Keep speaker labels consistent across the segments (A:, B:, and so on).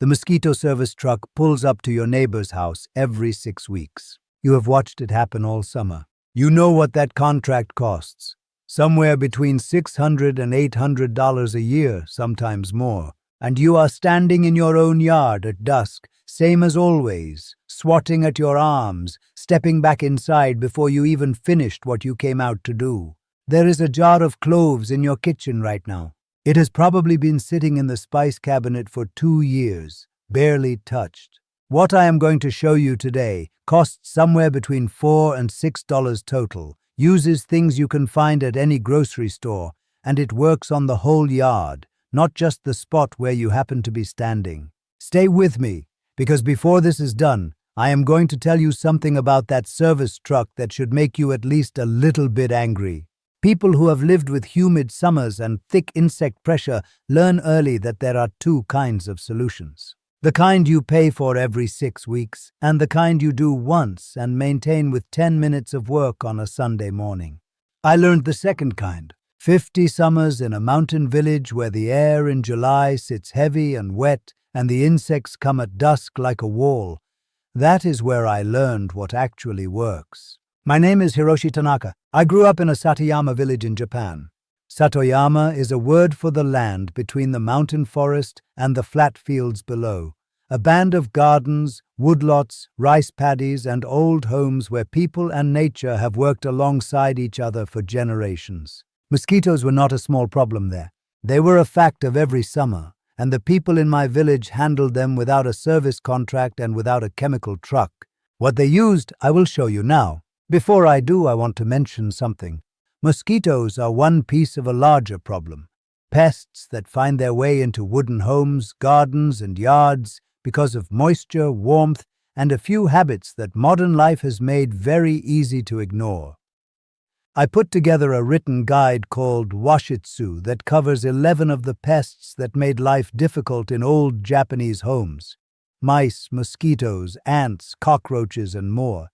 A: The mosquito service truck pulls up to your neighbor's house every 6 weeks. You have watched it happen all summer. You know what that contract costs. Somewhere between $600 and $800 a year, sometimes more. And you are standing in your own yard at dusk, same as always, swatting at your arms, stepping back inside before you even finished what you came out to do. There is a jar of cloves in your kitchen right now. It has probably been sitting in the spice cabinet for 2 years, barely touched. What I am going to show you today costs somewhere between $4 and $6 total, uses things you can find at any grocery store, and it works on the whole yard, not just the spot where you happen to be standing. Stay with me, because before this is done, I am going to tell you something about that service truck that should make you at least a little bit angry. People who have lived with humid summers and thick insect pressure learn early that there are 2 kinds of solutions. The kind you pay for every 6 weeks, and the kind you do once and maintain with 10 minutes of work on a Sunday morning. I learned the second kind. 50 summers in a mountain village where the air in July sits heavy and wet and the insects come at dusk like a wall. That is where I learned what actually works. My name is Hiroshi Tanaka. I grew up in a Satoyama village in Japan. Satoyama is a word for the land between the mountain forest and the flat fields below. A band of gardens, woodlots, rice paddies, and old homes where people and nature have worked alongside each other for generations. Mosquitoes were not a small problem there. They were a fact of every summer, and the people in my village handled them without a service contract and without a chemical truck. What they used, I will show you now. Before I do, I want to mention something. Mosquitoes are one piece of a larger problem. Pests that find their way into wooden homes, gardens, and yards because of moisture, warmth, and a few habits that modern life has made very easy to ignore. I put together a written guide called Washitsu that covers 11 of the pests that made life difficult in old Japanese homes. Mice, mosquitoes, ants, cockroaches, and more.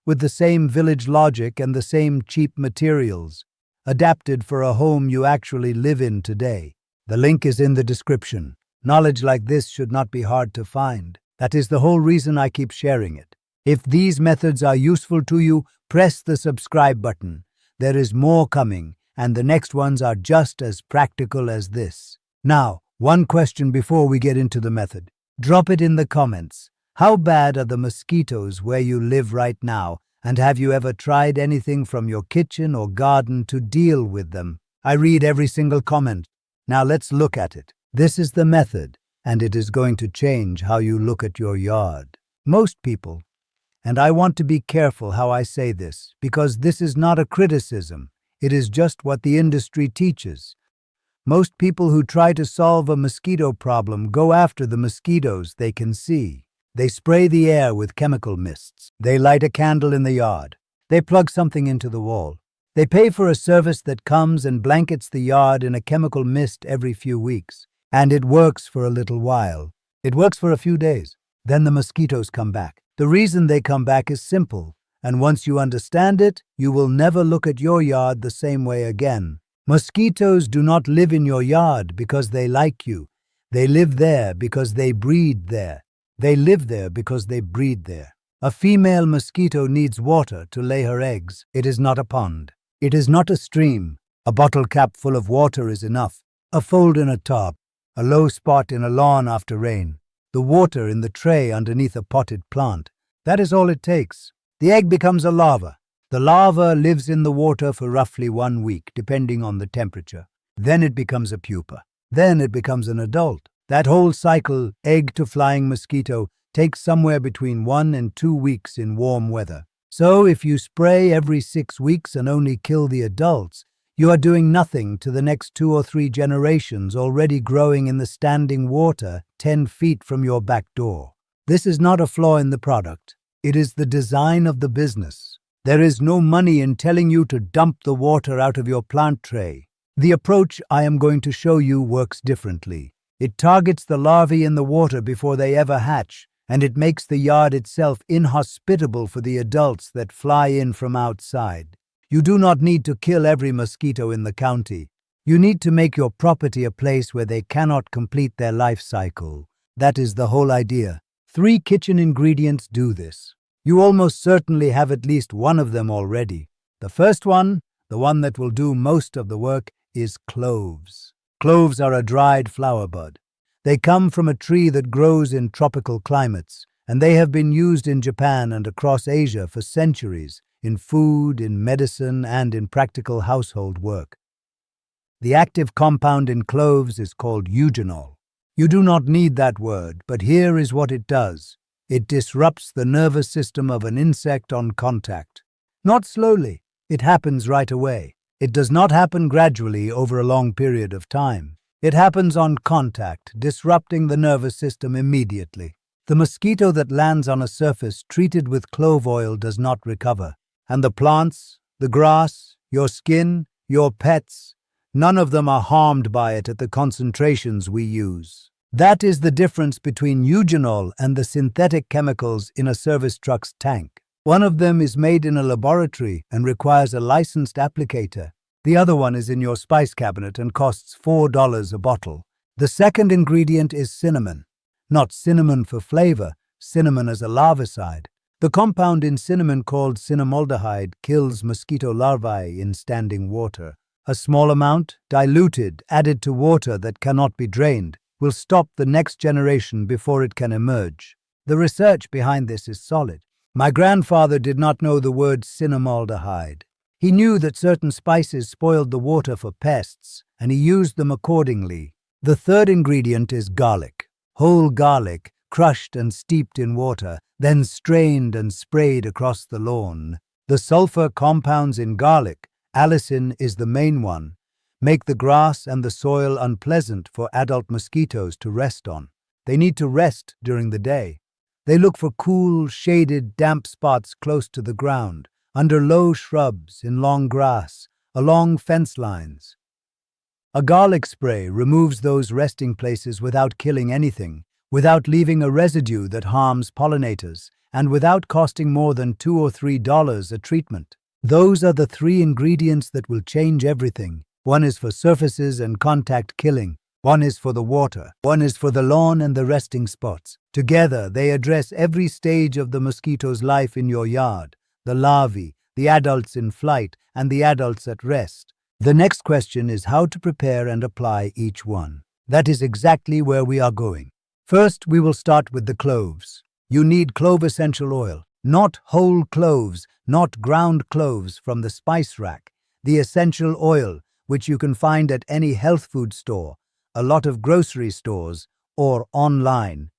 A: With the same village logic and the same cheap materials, adapted for a home you actually live in today. The link is in the description. Knowledge like this should not be hard to find. That is the whole reason I keep sharing it. If these methods are useful to you, press the subscribe button. There is more coming, and the next ones are just as practical as this. Now, one question before we get into the method. Drop it in the comments. How bad are the mosquitoes where you live right now, and have you ever tried anything from your kitchen or garden to deal with them? I read every single comment. Now let's look at it. This is the method, and it is going to change how you look at your yard. Most people, and I want to be careful how I say this, because this is not a criticism, it is just what the industry teaches. Most people who try to solve a mosquito problem go after the mosquitoes they can see. They spray the air with chemical mists. They light a candle in the yard. They plug something into the wall. They pay for a service that comes and blankets the yard in a chemical mist every few weeks. And it works for a little while. It works for a few days. Then the mosquitoes come back. The reason they come back is simple, and once you understand it, you will never look at your yard the same way again. Mosquitoes do not live in your yard because they like you. They live there because they breed there. They live there because they breed there. A female mosquito needs water to lay her eggs. It is not a pond. It is not a stream. A bottle cap full of water is enough. A fold in a tub. A low spot in a lawn after rain. The water in the tray underneath a potted plant. That is all it takes. The egg becomes a larva. The larva lives in the water for roughly 1 week, depending on the temperature. Then it becomes a pupa. Then it becomes an adult. That whole cycle, egg to flying mosquito, takes somewhere between 1 and 2 weeks in warm weather. So if you spray every 6 weeks and only kill the adults, you are doing nothing to the next 2 or 3 generations already growing in the standing water 10 feet from your back door. This is not a flaw in the product. It is the design of the business. There is no money in telling you to dump the water out of your plant tray. The approach I am going to show you works differently. It targets the larvae in the water before they ever hatch, and it makes the yard itself inhospitable for the adults that fly in from outside. You do not need to kill every mosquito in the county. You need to make your property a place where they cannot complete their life cycle. That is the whole idea. 3 kitchen ingredients do this. You almost certainly have at least one of them already. The first one, the one that will do most of the work, is cloves. Cloves are a dried flower bud. They come from a tree that grows in tropical climates, and they have been used in Japan and across Asia for centuries, in food, in medicine, and in practical household work. The active compound in cloves is called eugenol. You do not need that word, but here is what it does. It disrupts the nervous system of an insect on contact. Not slowly, it happens right away. It does not happen gradually over a long period of time. It happens on contact, disrupting the nervous system immediately. The mosquito that lands on a surface treated with clove oil does not recover. And the plants, the grass, your skin, your pets, none of them are harmed by it at the concentrations we use. That is the difference between eugenol and the synthetic chemicals in a service truck's tank. One of them is made in a laboratory and requires a licensed applicator. The other one is in your spice cabinet and costs $4 a bottle. The second ingredient is cinnamon. Not cinnamon for flavor, cinnamon as a larvicide. The compound in cinnamon called cinnamaldehyde kills mosquito larvae in standing water. A small amount, diluted, added to water that cannot be drained, will stop the next generation before it can emerge. The research behind this is solid. My grandfather did not know the word cinnamaldehyde. He knew that certain spices spoiled the water for pests, and he used them accordingly. The third ingredient is garlic. Whole garlic, crushed and steeped in water, then strained and sprayed across the lawn. The sulfur compounds in garlic, allicin is the main one, make the grass and the soil unpleasant for adult mosquitoes to rest on. They need to rest during the day. They look for cool, shaded, damp spots close to the ground, under low shrubs, in long grass, along fence lines. A garlic spray removes those resting places without killing anything, without leaving a residue that harms pollinators, and without costing more than $2 or $3 a treatment. Those are the 3 ingredients that will change everything. One is for surfaces and contact killing. One is for the water. One is for the lawn and the resting spots. Together, they address every stage of the mosquito's life in your yard, the larvae, the adults in flight, and the adults at rest. The next question is how to prepare and apply each one. That is exactly where we are going. First, we will start with the cloves. You need clove essential oil, not whole cloves, not ground cloves from the spice rack. The essential oil, which you can find at any health food store, a lot of grocery stores, or online.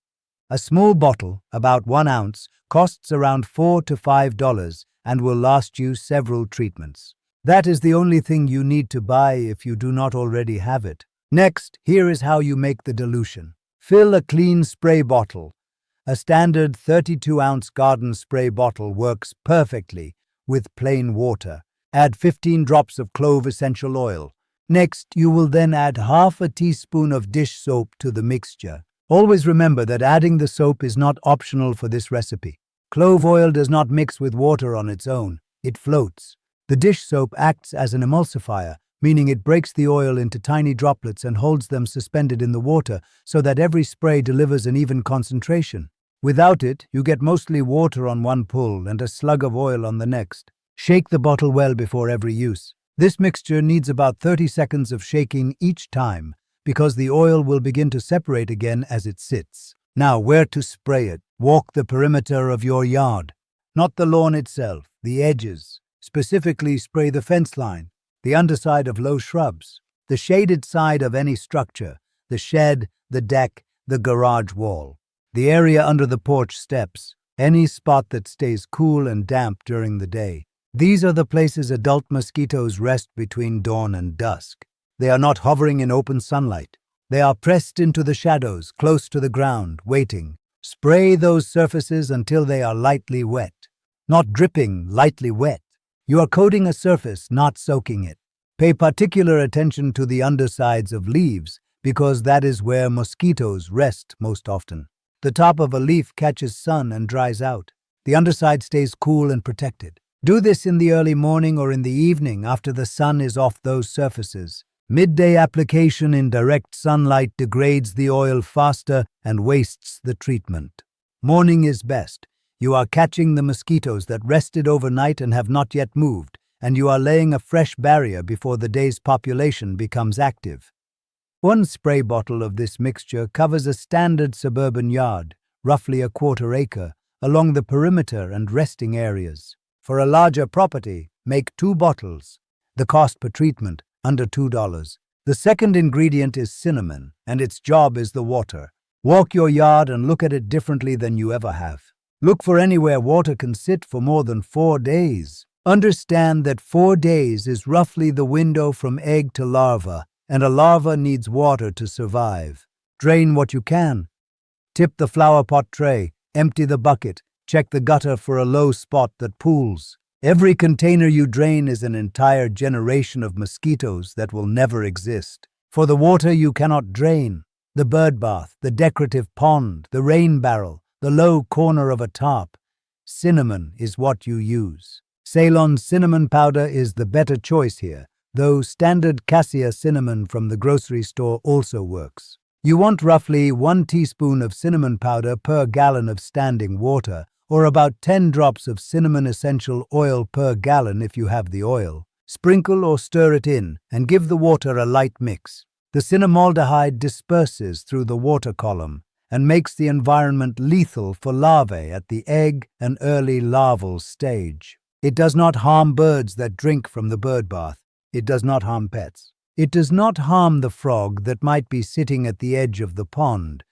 A: A small bottle, about 1 ounce, costs around $4 to $5 and will last you several treatments. That is the only thing you need to buy if you do not already have it. Next, here is how you make the dilution. Fill a clean spray bottle. A standard 32-ounce garden spray bottle works perfectly with plain water. Add 15 drops of clove essential oil. Next, you will then add half a teaspoon of dish soap to the mixture. Always remember that adding the soap is not optional for this recipe. Clove oil does not mix with water on its own. It floats. The dish soap acts as an emulsifier, meaning it breaks the oil into tiny droplets and holds them suspended in the water so that every spray delivers an even concentration. Without it, you get mostly water on one pull and a slug of oil on the next. Shake the bottle well before every use. This mixture needs about 30 seconds of shaking each time because the oil will begin to separate again as it sits. Now, where to spray it? Walk the perimeter of your yard. Not the lawn itself, the edges. Specifically, spray the fence line, the underside of low shrubs, the shaded side of any structure, the shed, the deck, the garage wall, the area under the porch steps, any spot that stays cool and damp during the day. These are the places adult mosquitoes rest between dawn and dusk. They are not hovering in open sunlight. They are pressed into the shadows, close to the ground, waiting. Spray those surfaces until they are lightly wet. Not dripping, lightly wet. You are coating a surface, not soaking it. Pay particular attention to the undersides of leaves because that is where mosquitoes rest most often. The top of a leaf catches sun and dries out. The underside stays cool and protected. Do this in the early morning or in the evening after the sun is off those surfaces. Midday application in direct sunlight degrades the oil faster and wastes the treatment. Morning is best. You are catching the mosquitoes that rested overnight and have not yet moved, and you are laying a fresh barrier before the day's population becomes active. One spray bottle of this mixture covers a standard suburban yard, roughly a quarter acre, along the perimeter and resting areas. For a larger property, make 2 bottles. The cost per treatment, under $2. The second ingredient is cinnamon, and its job is the water. Walk your yard and look at it differently than you ever have. Look for anywhere water can sit for more than 4 days. Understand that 4 days is roughly the window from egg to larva, and a larva needs water to survive. Drain what you can. Tip the flower pot tray, empty the bucket, check the gutter for a low spot that pools. Every container you drain is an entire generation of mosquitoes that will never exist. For the water you cannot drain, the bird bath, the decorative pond, the rain barrel, the low corner of a tarp, cinnamon is what you use. Ceylon cinnamon powder is the better choice here, though standard cassia cinnamon from the grocery store also works. You want roughly 1 teaspoon of cinnamon powder per gallon of standing water, or about 10 drops of cinnamon essential oil per gallon if you have the oil. Sprinkle or stir it in and give the water a light mix. The cinnamaldehyde disperses through the water column and makes the environment lethal for larvae at the egg and early larval stage. It does not harm birds that drink from the bird bath. It does not harm pets. It does not harm the frog that might be sitting at the edge of the pond,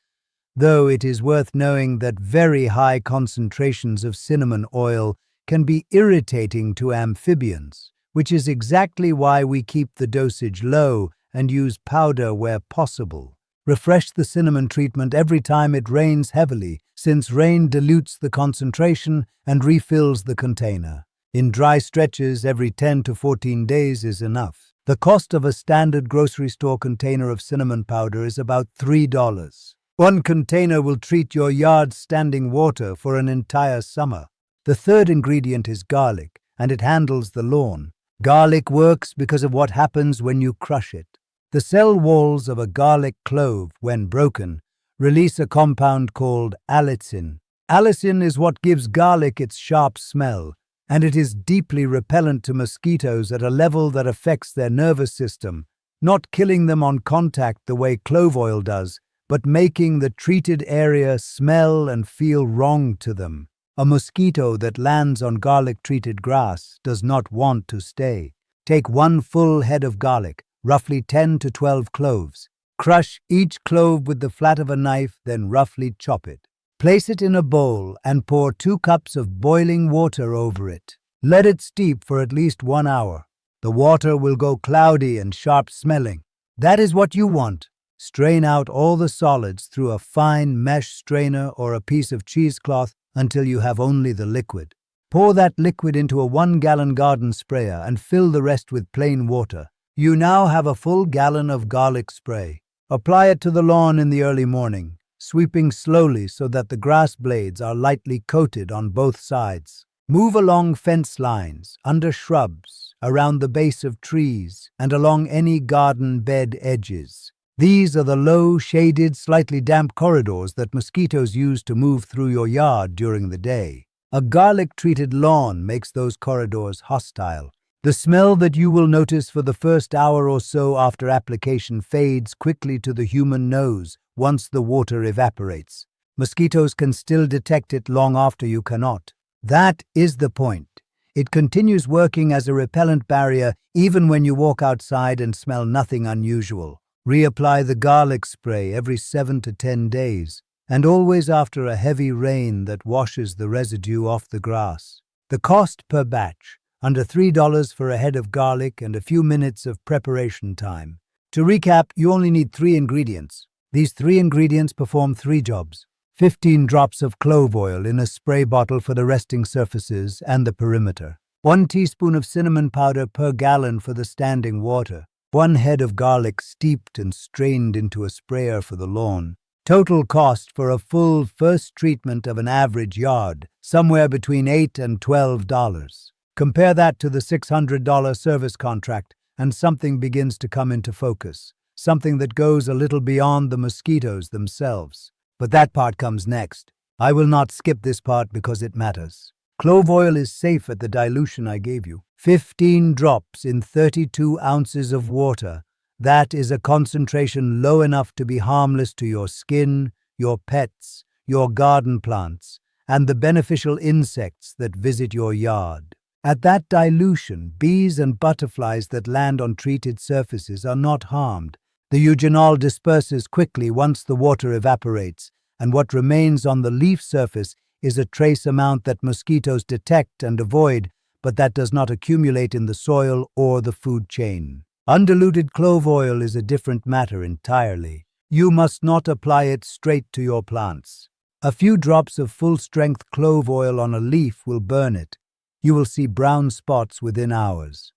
A: though it is worth knowing that very high concentrations of cinnamon oil can be irritating to amphibians, which is exactly why we keep the dosage low and use powder where possible. Refresh the cinnamon treatment every time it rains heavily, since rain dilutes the concentration and refills the container. In dry stretches, every 10 to 14 days is enough. The cost of a standard grocery store container of cinnamon powder is about $3. 1 container will treat your yard's standing water for an entire summer. The third ingredient is garlic, and it handles the lawn. Garlic works because of what happens when you crush it. The cell walls of a garlic clove, when broken, release a compound called allicin. Allicin is what gives garlic its sharp smell, and it is deeply repellent to mosquitoes at a level that affects their nervous system, not killing them on contact the way clove oil does, but making the treated area smell and feel wrong to them. A mosquito that lands on garlic-treated grass does not want to stay. Take 1 full head of garlic, roughly 10 to 12 cloves. Crush each clove with the flat of a knife, then roughly chop it. Place it in a bowl and pour 2 cups of boiling water over it. Let it steep for at least 1 hour. The water will go cloudy and sharp-smelling. That is what you want. Strain out all the solids through a fine mesh strainer or a piece of cheesecloth until you have only the liquid. Pour that liquid into a 1-gallon garden sprayer and fill the rest with plain water. You now have a full gallon of garlic spray. Apply it to the lawn in the early morning, sweeping slowly so that the grass blades are lightly coated on both sides. Move along fence lines, under shrubs, around the base of trees, and along any garden bed edges. These are the low, shaded, slightly damp corridors that mosquitoes use to move through your yard during the day. A garlic-treated lawn makes those corridors hostile. The smell that you will notice for the first hour or so after application fades quickly to the human nose once the water evaporates. Mosquitoes can still detect it long after you cannot. That is the point. It continues working as a repellent barrier even when you walk outside and smell nothing unusual. Reapply the garlic spray every 7 to 10 days, and always after a heavy rain that washes the residue off the grass. The cost per batch, under $3 for a head of garlic and a few minutes of preparation time. To recap, you only need 3 ingredients. These 3 ingredients perform 3 jobs. 15 drops of clove oil in a spray bottle for the resting surfaces and the perimeter. 1 teaspoon of cinnamon powder per gallon for the standing water. 1 head of garlic steeped and strained into a sprayer for the lawn. Total cost for a full first treatment of an average yard, somewhere between $8 and $12. Compare that to the $600 service contract, and something begins to come into focus. Something that goes a little beyond the mosquitoes themselves. But that part comes next. I will not skip this part because it matters. Clove oil is safe at the dilution I gave you. 15 drops in 32 ounces of water. That is a concentration low enough to be harmless to your skin, your pets, your garden plants, and the beneficial insects that visit your yard. At that dilution, bees and butterflies that land on treated surfaces are not harmed. The eugenol disperses quickly once the water evaporates, and what remains on the leaf surface is a trace amount that mosquitoes detect and avoid, but that does not accumulate in the soil or the food chain. Undiluted clove oil is a different matter entirely. You must not apply it straight to your plants. A few drops of full-strength clove oil on a leaf will burn it. You will see brown spots within hours.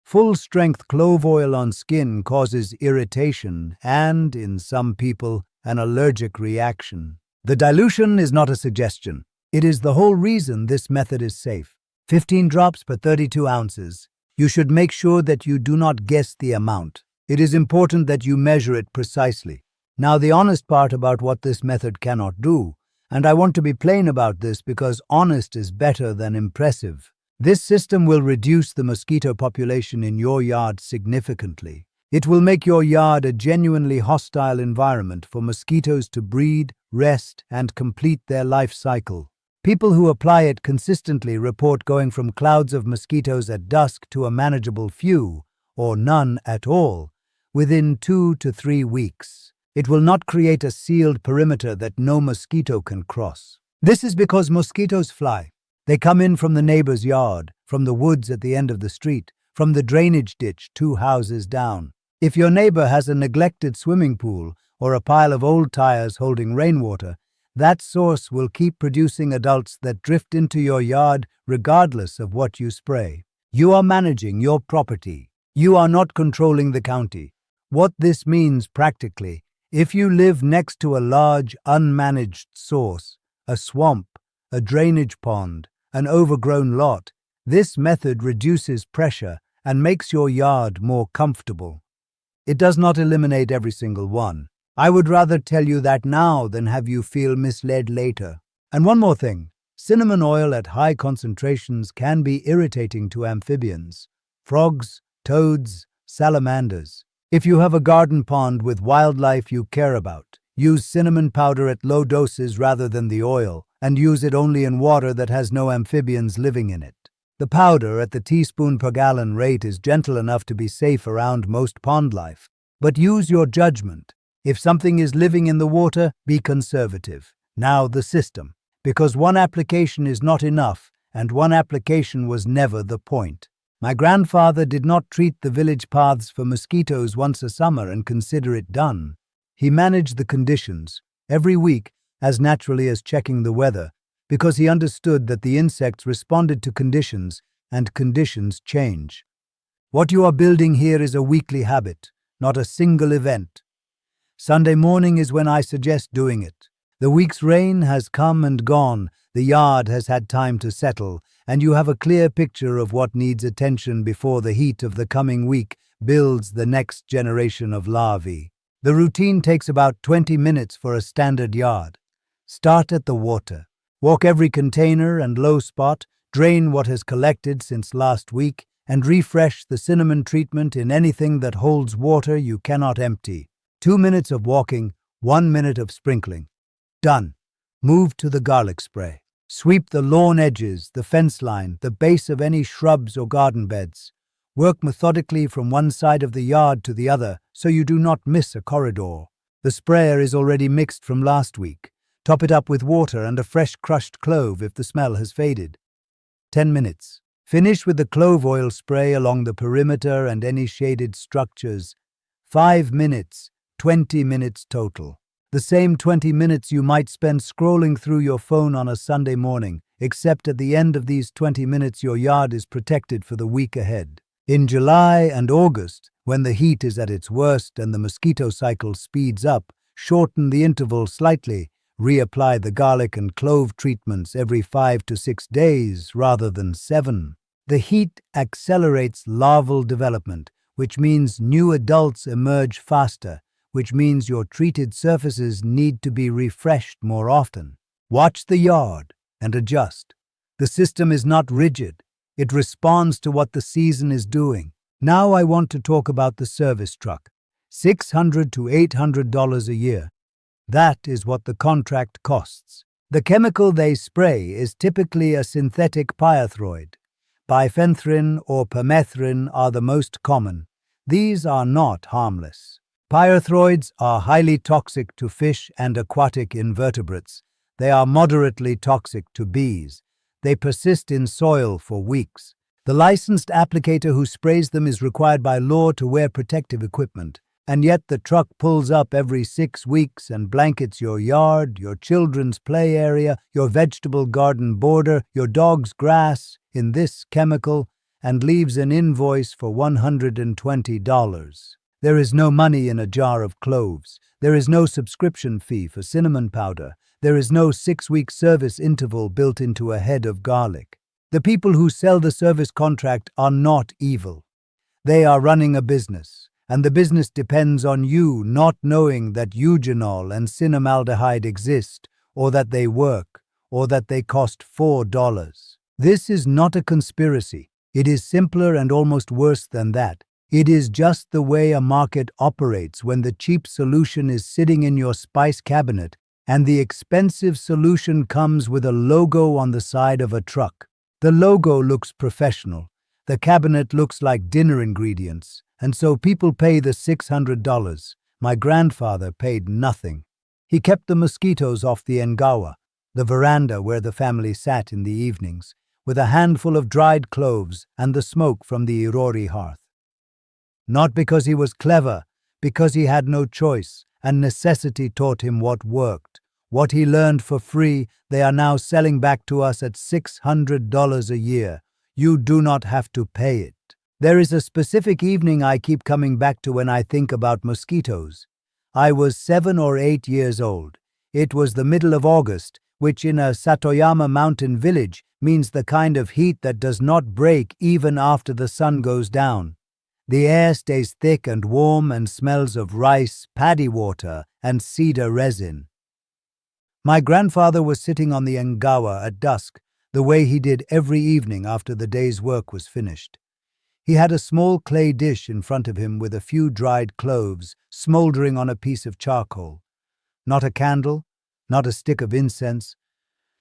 A: Full-strength clove oil on skin causes irritation and, in some people, an allergic reaction. The dilution is not a suggestion. It is the whole reason this method is safe. 15 drops per 32 ounces. You should make sure that you do not guess the amount. It is important that you measure it precisely. Now, the honest part about what this method cannot do, and I want to be plain about this because honest is better than impressive. This system will reduce the mosquito population in your yard significantly. It will make your yard a genuinely hostile environment for mosquitoes to breed, rest, and complete their life cycle. People who apply it consistently report going from clouds of mosquitoes at dusk to a manageable few, or none at all, within 2 to 3 weeks. It will not create a sealed perimeter that no mosquito can cross. This is because mosquitoes fly. They come in from the neighbor's yard, from the woods at the end of the street, from the drainage ditch 2 houses down. If your neighbor has a neglected swimming pool or a pile of old tires holding rainwater, that source will keep producing adults that drift into your yard regardless of what you spray. You are managing your property. You are not controlling the county. What this means practically, if you live next to a large, unmanaged source, a swamp, a drainage pond, an overgrown lot, this method reduces pressure and makes your yard more comfortable. It does not eliminate every single one. I would rather tell you that now than have you feel misled later. And one more thing, cinnamon oil at high concentrations can be irritating to amphibians, frogs, toads, salamanders. If you have a garden pond with wildlife you care about, use cinnamon powder at low doses rather than the oil, and use it only in water that has no amphibians living in it. The powder at the teaspoon per gallon rate is gentle enough to be safe around most pond life, but use your judgment. If something is living in the water, be conservative. Now the system, because one application is not enough, and one application was never the point. My grandfather did not treat the village paths for mosquitoes once a summer and consider it done. He managed the conditions, every week, as naturally as checking the weather, because he understood that the insects responded to conditions, and conditions change. What you are building here is a weekly habit, not a single event. Sunday morning is when I suggest doing it. The week's rain has come and gone, the yard has had time to settle, and you have a clear picture of what needs attention before the heat of the coming week builds the next generation of larvae. The routine takes about 20 minutes for a standard yard. Start at the water. Walk every container and low spot, drain what has collected since last week, and refresh the cinnamon treatment in anything that holds water you cannot empty. 2 minutes of walking, 1 minute of sprinkling. Done. Move to the garlic spray. Sweep the lawn edges, the fence line, the base of any shrubs or garden beds. Work methodically from one side of the yard to the other so you do not miss a corridor. The sprayer is already mixed from last week. Top it up with water and a fresh crushed clove if the smell has faded. 10 minutes. Finish with the clove oil spray along the perimeter and any shaded structures. 5 minutes. 20 minutes total. The same 20 minutes you might spend scrolling through your phone on a Sunday morning, except at the end of these 20 minutes your yard is protected for the week ahead. In July and August, when the heat is at its worst and the mosquito cycle speeds up, shorten the interval slightly. Reapply the garlic and clove treatments every 5 to 6 days rather than 7. The heat accelerates larval development, which means new adults emerge faster, which means your treated surfaces need to be refreshed more often. Watch the yard and adjust. The system is not rigid. It responds to what the season is doing. Now I want to talk about the service truck. $600 to $800 a year. That is what the contract costs. The chemical they spray is typically a synthetic pyrethroid. Bifenthrin or permethrin are the most common. These are not harmless. Pyrethroids are highly toxic to fish and aquatic invertebrates. They are moderately toxic to bees. They persist in soil for weeks. The licensed applicator who sprays them is required by law to wear protective equipment. And yet the truck pulls up every 6 weeks and blankets your yard, your children's play area, your vegetable garden border, your dog's grass in this chemical and leaves an invoice for $120. There is no money in a jar of cloves. There is no subscription fee for cinnamon powder. There is no 6-week service interval built into a head of garlic. The people who sell the service contract are not evil. They are running a business. And the business depends on you not knowing that eugenol and cinnamaldehyde exist, or that they work, or that they cost $4. This is not a conspiracy. It is simpler and almost worse than that. It is just the way a market operates when the cheap solution is sitting in your spice cabinet and the expensive solution comes with a logo on the side of a truck. The logo looks professional. The cabinet looks like dinner ingredients. And so people pay the $600. My grandfather paid nothing. He kept the mosquitoes off the engawa, the veranda where the family sat in the evenings, with a handful of dried cloves and the smoke from the irori hearth. Not because he was clever, because he had no choice, and necessity taught him what worked. What he learned for free, they are now selling back to us at $600 a year. You do not have to pay it. There is a specific evening I keep coming back to when I think about mosquitoes. I was 7 or 8 years old. It was the middle of August, which in a Satoyama mountain village means the kind of heat that does not break even after the sun goes down. The air stays thick and warm and smells of rice, paddy water, and cedar resin. My grandfather was sitting on the engawa at dusk, the way he did every evening after the day's work was finished. He had a small clay dish in front of him with a few dried cloves smoldering on a piece of charcoal. Not a candle, not a stick of incense,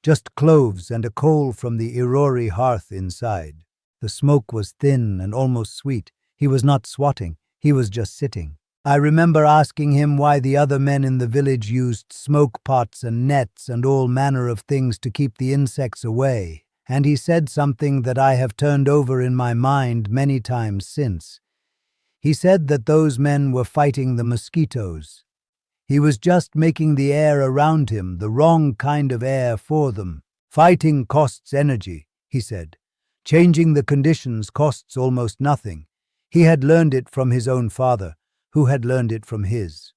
A: just cloves and a coal from the irori hearth inside. The smoke was thin and almost sweet. He was not swatting, he was just sitting. I remember asking him why the other men in the village used smoke pots and nets and all manner of things to keep the insects away. And he said something that I have turned over in my mind many times since. He said that those men were fighting the mosquitoes. He was just making the air around him the wrong kind of air for them. Fighting costs energy, he said. Changing the conditions costs almost nothing. He had learned it from his own father, who had learned it from his.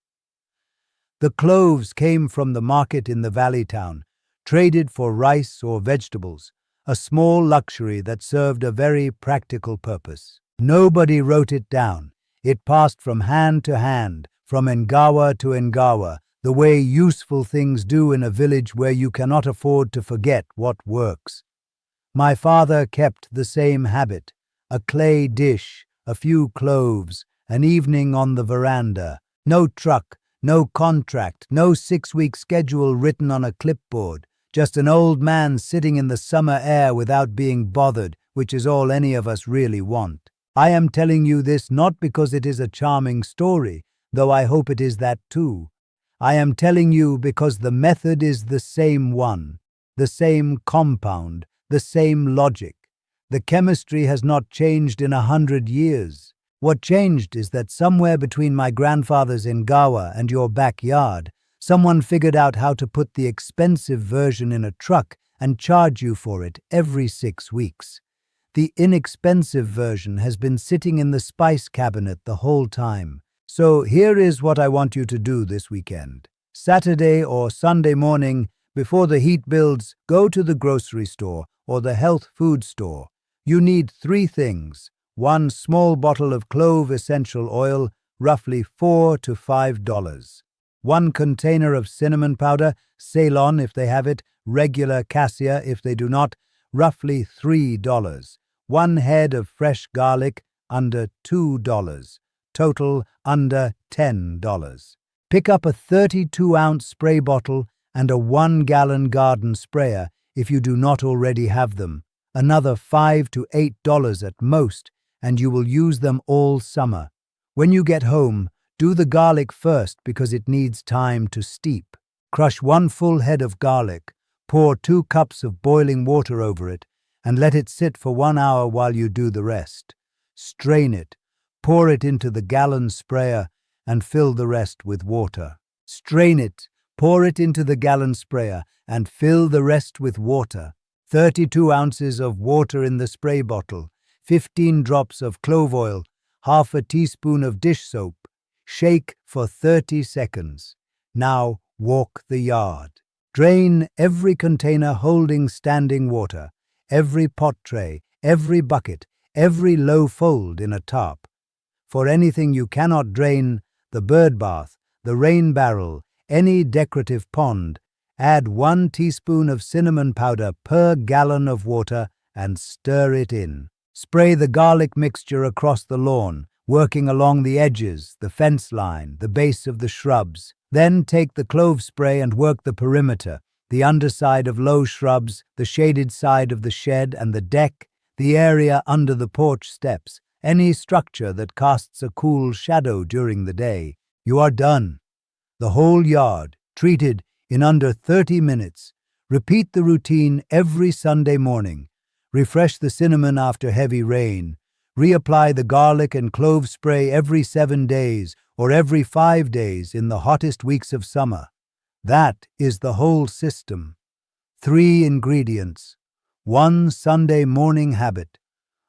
A: The cloves came from the market in the valley town, traded for rice or vegetables. A small luxury that served a very practical purpose. Nobody wrote it down. It passed from hand to hand, from engawa to engawa, the way useful things do in a village where you cannot afford to forget what works. My father kept the same habit. A clay dish, a few cloves, an evening on the veranda. No truck, no contract, no 6-week schedule written on a clipboard. Just an old man sitting in the summer air without being bothered, which is all any of us really want. I am telling you this not because it is a charming story, though I hope it is that too. I am telling you because the method is the same one, the same compound, the same logic. The chemistry has not changed in 100 years. What changed is that somewhere between my grandfather's engawa and your backyard, someone figured out how to put the expensive version in a truck and charge you for it every 6 weeks. The inexpensive version has been sitting in the spice cabinet the whole time. So here is what I want you to do this weekend. Saturday or Sunday morning, before the heat builds, go to the grocery store or the health food store. You need 3 things: 1 small bottle of clove essential oil, roughly $4 to $5. 1 container of cinnamon powder, Ceylon if they have it, regular cassia if they do not, roughly $3. 1 head of fresh garlic, under $2. Total, under $10. Pick up a 32-ounce spray bottle and a 1-gallon garden sprayer if you do not already have them. Another $5 to $8 at most, and you will use them all summer. When you get home, do the garlic first because it needs time to steep. Crush 1 full head of garlic, pour 2 cups of boiling water over it, and let it sit for 1 hour while you do the rest. Strain it, pour it into the gallon sprayer, and fill the rest with water. Strain it, pour it into the gallon sprayer, and fill the rest with water. 32 ounces of water in the spray bottle, 15 drops of clove oil, half a teaspoon of dish soap. Shake for 30 seconds. Now walk the yard. Drain every container holding standing water, every pot tray, every bucket, every low fold in a tarp. For anything you cannot drain, the bird bath, the rain barrel, any decorative pond, add 1 teaspoon of cinnamon powder per gallon of water and stir it in. Spray the garlic mixture across the lawn, working along the edges, the fence line, the base of the shrubs. Then take the clove spray and work the perimeter, the underside of low shrubs, the shaded side of the shed and the deck, the area under the porch steps, any structure that casts a cool shadow during the day. You are done. The whole yard, treated in under 30 minutes. Repeat the routine every Sunday morning. Refresh the cinnamon after heavy rain. Reapply the garlic and clove spray every 7 days or every 5 days in the hottest weeks of summer. That is the whole system. 3 ingredients. 1 Sunday morning habit.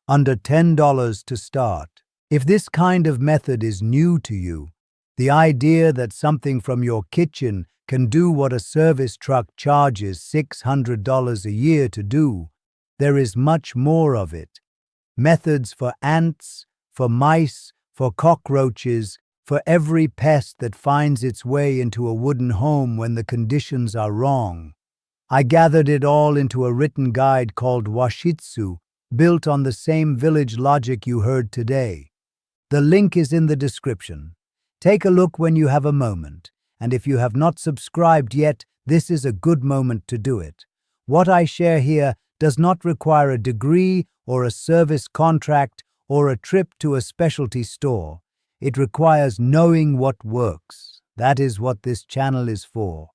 A: Under $10 to start. If this kind of method is new to you, the idea that something from your kitchen can do what a service truck charges $600 a year to do, there is much more of it. Methods for ants, for mice, for cockroaches, for every pest that finds its way into a wooden home when the conditions are wrong. I gathered it all into a written guide called Washitsu, built on the same village logic you heard today. The link is in the description. Take a look when you have a moment, and if you have not subscribed yet, this is a good moment to do it. What I share here does not require a degree or a service contract or a trip to a specialty store. It requires knowing what works. That is what this channel is for.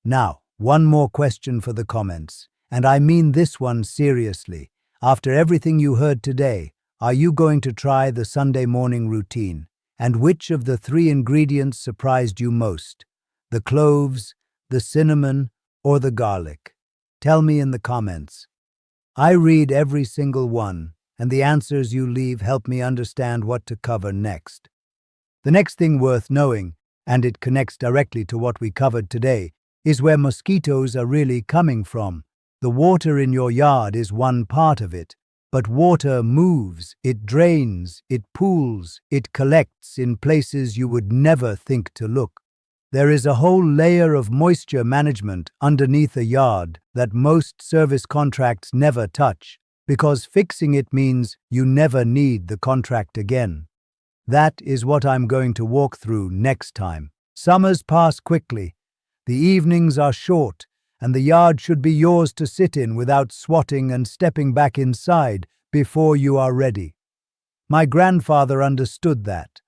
A: Now, one more question for the comments, and I mean this one seriously. After everything you heard today, are you going to try the Sunday morning routine? And which of the 3 ingredients surprised you most? The cloves, the cinnamon, or the garlic? Tell me in the comments. I read every single one, and the answers you leave help me understand what to cover next. The next thing worth knowing, and it connects directly to what we covered today, is where mosquitoes are really coming from. The water in your yard is one part of it, but water moves, it drains, it pools, it collects in places you would never think to look. There is a whole layer of moisture management underneath a yard that most service contracts never touch, because fixing it means you never need the contract again. That is what I'm going to walk through next time. Summers pass quickly, the evenings are short, and the yard should be yours to sit in without swatting and stepping back inside before you are ready. My grandfather understood that.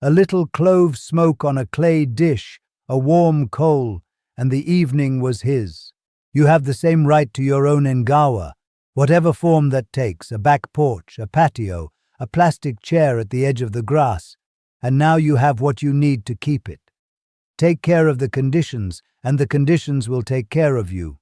A: A little clove smoke on a clay dish, a warm coal, and the evening was his. You have the same right to your own engawa, whatever form that takes, a back porch, a patio, a plastic chair at the edge of the grass, and now you have what you need to keep it. Take care of the conditions, and the conditions will take care of you.